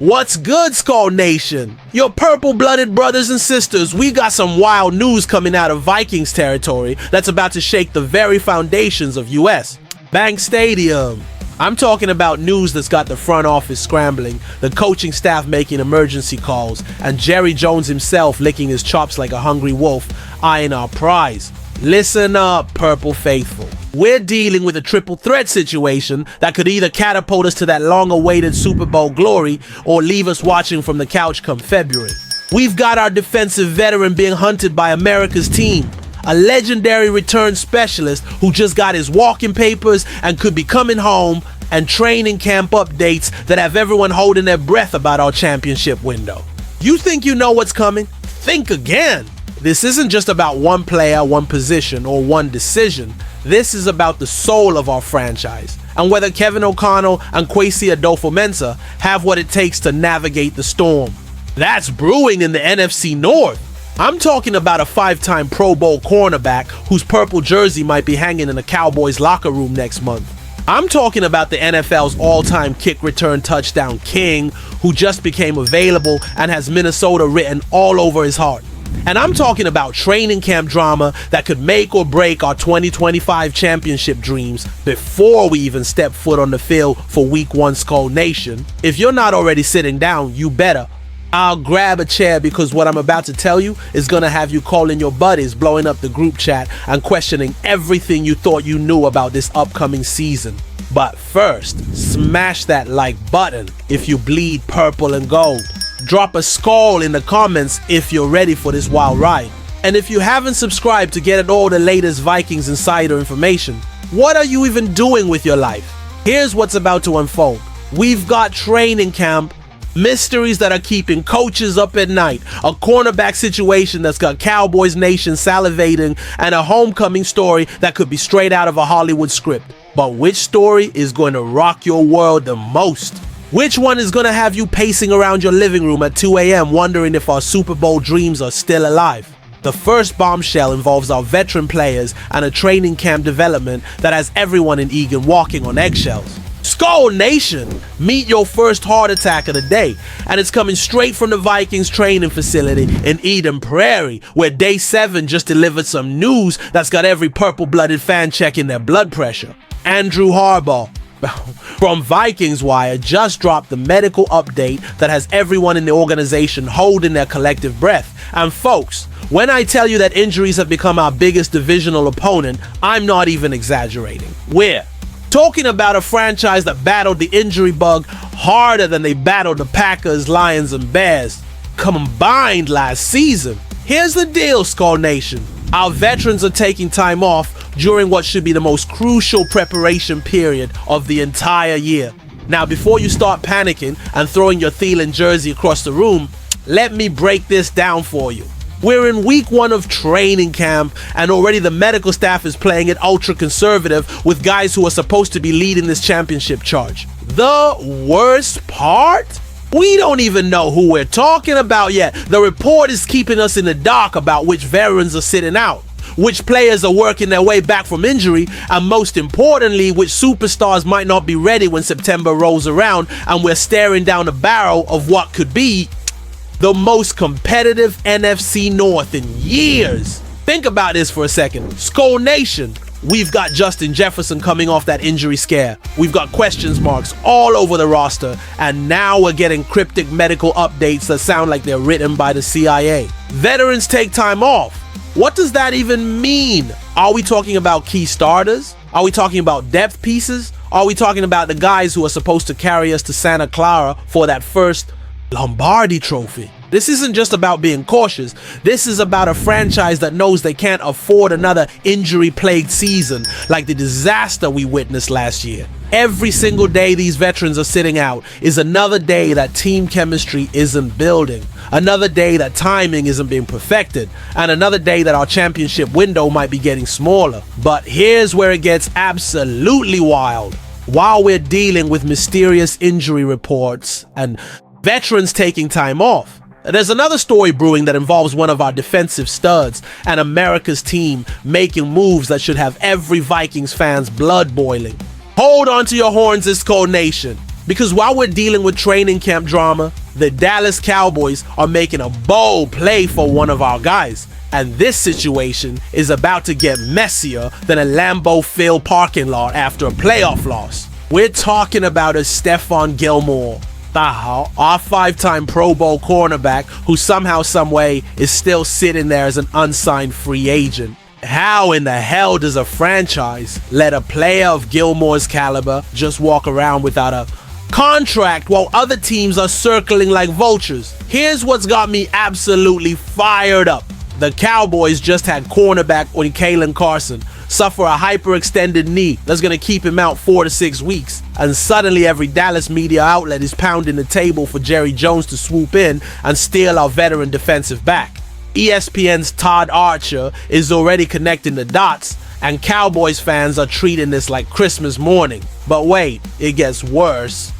What's good, Skull Nation? Your purple-blooded brothers and sisters, we got some wild news coming out of Vikings territory that's about to shake the very foundations of US. Bank Stadium. I'm talking about news that's got the front office scrambling, the coaching staff making emergency calls, and Jerry Jones himself licking his chops like a hungry wolf, eyeing our prize. Listen up, Purple Faithful. We're dealing with a triple threat situation that could either catapult us to that long-awaited Super Bowl glory or leave us watching from the couch come February. We've got our defensive veteran being hunted by America's team, a legendary return specialist who just got his walking papers and could be coming home, and training camp updates that have everyone holding their breath about our championship window. You think you know what's coming? Think again. This isn't just about one player, one position, or one decision. This is about the soul of our franchise, and whether Kevin O'Connell and Kwesi Adolfo-Mensah have what it takes to navigate the storm. That's brewing in the NFC North. I'm talking about a 5-time Pro Bowl cornerback whose purple jersey might be hanging in a Cowboys locker room next month. I'm talking about the NFL's all-time kick return touchdown king who just became available and has Minnesota written all over his heart. And I'm talking about training camp drama that could make or break our 2025 championship dreams before we even step foot on the field for Week 1, Skull Nation. If you're not already sitting down, you better. I'll grab a chair because what I'm about to tell you is gonna have you calling your buddies, blowing up the group chat, and questioning everything you thought you knew about this upcoming season. But first, smash that like button if you bleed purple and gold. Drop a skull in the comments if you're ready for this wild ride. And if you haven't subscribed to get all the latest Vikings insider information, what are you even doing with your life? Here's what's about to unfold. We've got training camp, mysteries that are keeping coaches up at night, a cornerback situation that's got Cowboys Nation salivating, and a homecoming story that could be straight out of a Hollywood script. But which story is going to rock your world the most? Which one is going to have you pacing around your living room at 2 a.m. wondering if our Super Bowl dreams are still alive? The first bombshell involves our veteran players and a training camp development that has everyone in Eagan walking on eggshells. Skull Nation, meet your first heart attack of the day, and it's coming straight from the Vikings training facility in Eden Prairie, where Day 7 just delivered some news that's got every purple-blooded fan checking their blood pressure. Andrew Harbaugh from Vikings Wire just dropped the medical update that has everyone in the organization holding their collective breath. And folks, when I tell you that injuries have become our biggest divisional opponent, I'm not even exaggerating. We're talking about a franchise that battled the injury bug harder than they battled the Packers, Lions, and Bears combined last season. Here's the deal, Skull Nation. Our veterans are taking time off during what should be the most crucial preparation period of the entire year. Now, before you start panicking and throwing your Thielen jersey across the room, let me break this down for you. We're in week 1 of training camp, and already the medical staff is playing it ultra conservative with guys who are supposed to be leading this championship charge. The worst part? We don't even know who we're talking about yet. The report is keeping us in the dark about which veterans are sitting out, which players are working their way back from injury, and most importantly, which superstars might not be ready when September rolls around and we're staring down the barrel of what could be the most competitive NFC North in years. Think about this for a second. Skull Nation, we've got Justin Jefferson coming off that injury scare. We've got questions marks all over the roster, and now we're getting cryptic medical updates that sound like they're written by the CIA. Veterans take time off. What does that even mean? Are we talking about key starters? Are we talking about depth pieces? Are we talking about the guys who are supposed to carry us to Santa Clara for that first Lombardi trophy? This isn't just about being cautious. This is about a franchise that knows they can't afford another injury-plagued season like the disaster we witnessed last year. Every single day these veterans are sitting out is another day that team chemistry isn't building, another day that timing isn't being perfected, and another day that our championship window might be getting smaller. But here's where it gets absolutely wild. While we're dealing with mysterious injury reports and veterans taking time off, there's another story brewing that involves one of our defensive studs and America's team making moves that should have every Vikings fan's blood boiling. Hold on to your horns, this Skull Nation. Because while we're dealing with training camp drama, the Dallas Cowboys are making a bold play for one of our guys. And this situation is about to get messier than a Lambeau-Field parking lot after a playoff loss. We're talking about a Stephon Gilmore, our 5-time Pro Bowl cornerback who somehow, someway is still sitting there as an unsigned free agent. How in the hell does a franchise let a player of Gilmore's caliber just walk around without a contract while other teams are circling like vultures? Here's what's got me absolutely fired up. The Cowboys just had cornerback Kalen Carson suffer a hyperextended knee that's going to keep him out 4 to 6 weeks. And suddenly every Dallas media outlet is pounding the table for Jerry Jones to swoop in and steal our veteran defensive back. ESPN's Todd Archer is already connecting the dots, and Cowboys fans are treating this like Christmas morning. But wait, it gets worse.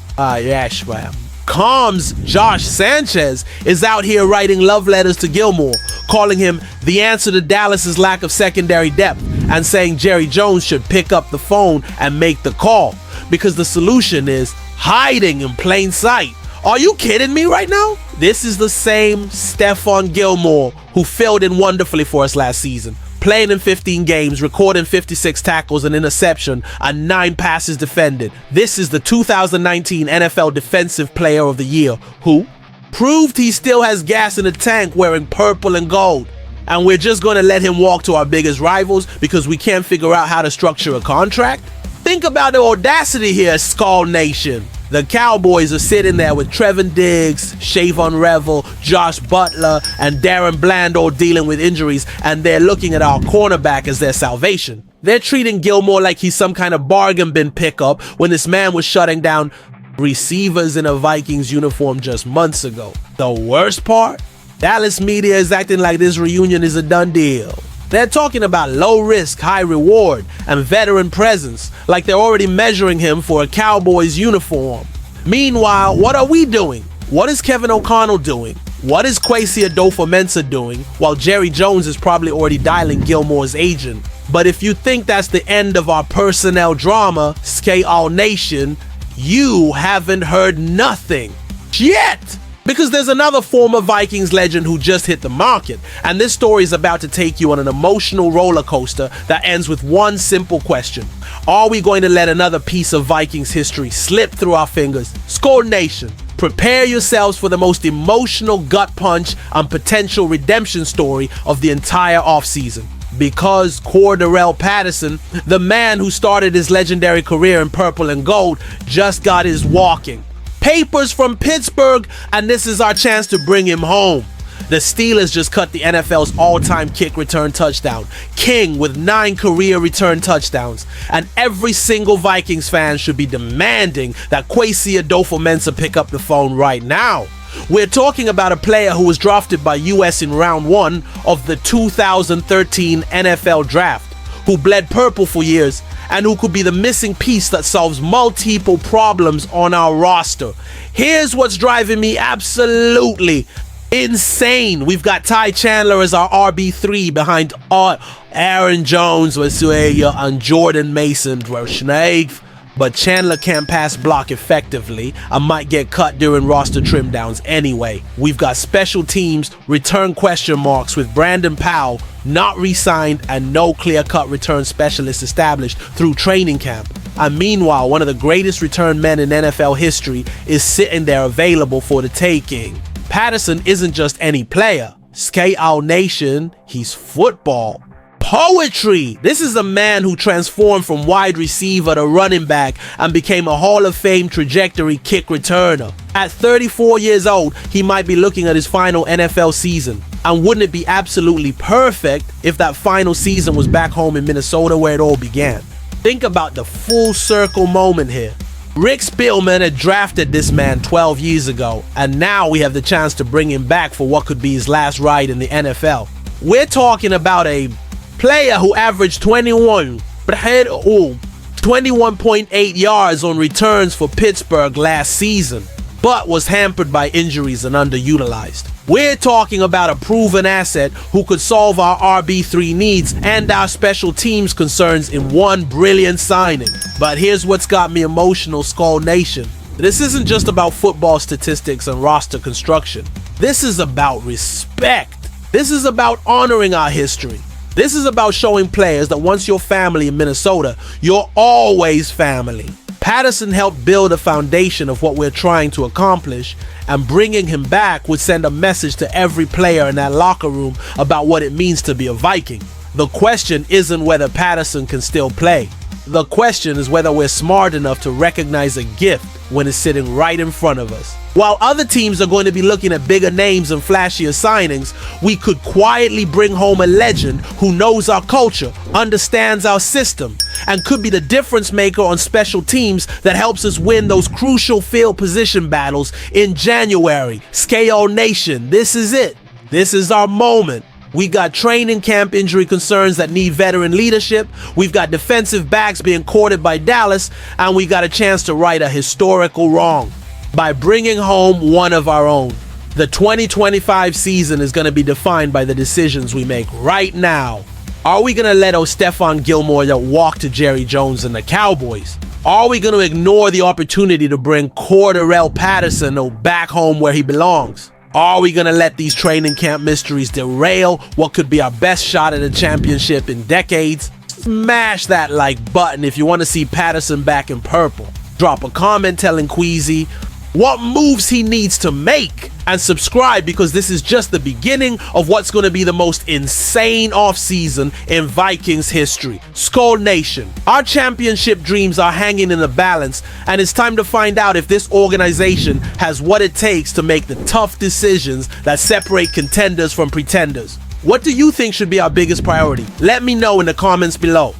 Calm's Josh Sanchez is out here writing love letters to Gilmore, calling him the answer to Dallas's lack of secondary depth, and saying Jerry Jones should pick up the phone and make the call, because the solution is hiding in plain sight. Are you kidding me right now? This is the same Stephon Gilmore who filled in wonderfully for us last season, playing in 15 games, recording 56 tackles, an interception, and 9 passes defended. This is the 2019 NFL Defensive Player of the Year, who proved he still has gas in the tank wearing purple and gold. And we're just going to let him walk to our biggest rivals because we can't figure out how to structure a contract? Think about the audacity here, Skull Nation. The Cowboys are sitting there with Trevon Diggs, Shavon Revel, Josh Butler, and Darren Bland all dealing with injuries, and they're looking at our cornerback as their salvation. They're treating Gilmore like he's some kind of bargain bin pickup when this man was shutting down receivers in a Vikings uniform just months ago. The worst part? Dallas media is acting like this reunion is a done deal. They're talking about low risk, high reward, and veteran presence, like they're already measuring him for a Cowboys uniform. Meanwhile, what are we doing? What is Kevin O'Connell doing? What is Kwesi Adofo-Mensah doing? While Jerry Jones is probably already dialing Gilmore's agent. But if you think that's the end of our personnel drama, Skate All Nation, you haven't heard nothing yet. Because there's another former Vikings legend who just hit the market, and this story is about to take you on an emotional roller coaster that ends with one simple question. Are we going to let another piece of Vikings history slip through our fingers? Skull Nation, prepare yourselves for the most emotional gut punch and potential redemption story of the entire offseason. Because Cordarrelle Patterson, the man who started his legendary career in purple and gold, just got his walking papers from Pittsburgh, and this is our chance to bring him home. The Steelers just cut the NFL's all-time kick return touchdown king with 9 career return touchdowns, and every single Vikings fan should be demanding that Kwesi Adofo-Mensah pick up the phone right now. We're talking about a player who was drafted by US in round 1 of the 2013 NFL draft, who bled purple for years, and who could be the missing piece that solves multiple problems on our roster. Here's what's driving me absolutely insane. We've got Ty Chandler as our RB3 behind Aaron Jones, and Jordan Mason, but Chandler can't pass block effectively and might get cut during roster trim downs anyway. We've got special teams return question marks with Brandon Powell not re-signed and no clear-cut return specialist established through training camp. And meanwhile, one of the greatest return men in NFL history is sitting there available for the taking. Patterson isn't just any player. Skate Our Nation, he's football. Poetry! This is a man who transformed from wide receiver to running back and became a Hall of Fame trajectory kick returner. At 34 years old, he might be looking at his final NFL season. And wouldn't it be absolutely perfect if that final season was back home in Minnesota where it all began? Think about the full circle moment here. Rick Spielman had drafted this man 12 years ago, and now we have the chance to bring him back for what could be his last ride in the NFL. We're talking about a player who averaged 21.8 yards on returns for Pittsburgh last season, but was hampered by injuries and underutilized. We're talking about a proven asset who could solve our RB3 needs and our special teams concerns in one brilliant signing. But here's what's got me emotional, Skull Nation. This isn't just about football statistics and roster construction. This is about respect. This is about honoring our history. This is about showing players that once you're family in Minnesota, you're always family. Patterson helped build a foundation of what we're trying to accomplish, and bringing him back would send a message to every player in that locker room about what it means to be a Viking. The question isn't whether Patterson can still play. The question is whether we're smart enough to recognize a gift when it's sitting right in front of us. While other teams are going to be looking at bigger names and flashier signings, we could quietly bring home a legend who knows our culture, understands our system, and could be the difference maker on special teams that helps us win those crucial field position battles in January. Skol Nation, this is it. This is our moment. We got training camp injury concerns that need veteran leadership. We've got defensive backs being courted by Dallas, and we got a chance to right a historical wrong by bringing home one of our own. The 2025 season is going to be defined by the decisions we make right now. Are we going to let Stephon Gilmore walk to Jerry Jones and the Cowboys? Are we going to ignore the opportunity to bring Cordarrelle Patterson back home where he belongs? Are we going to let these training camp mysteries derail what could be our best shot at a championship in decades? Smash that like button if you want to see Patterson back in purple. Drop a comment telling Queasy what moves he needs to make, and subscribe because this is just the beginning of what's going to be the most insane offseason in Vikings history. Skol Nation, our championship dreams are hanging in the balance, and it's time to find out if this organization has what it takes to make the tough decisions that separate contenders from pretenders. What do you think should be our biggest priority? Let me know in the comments below.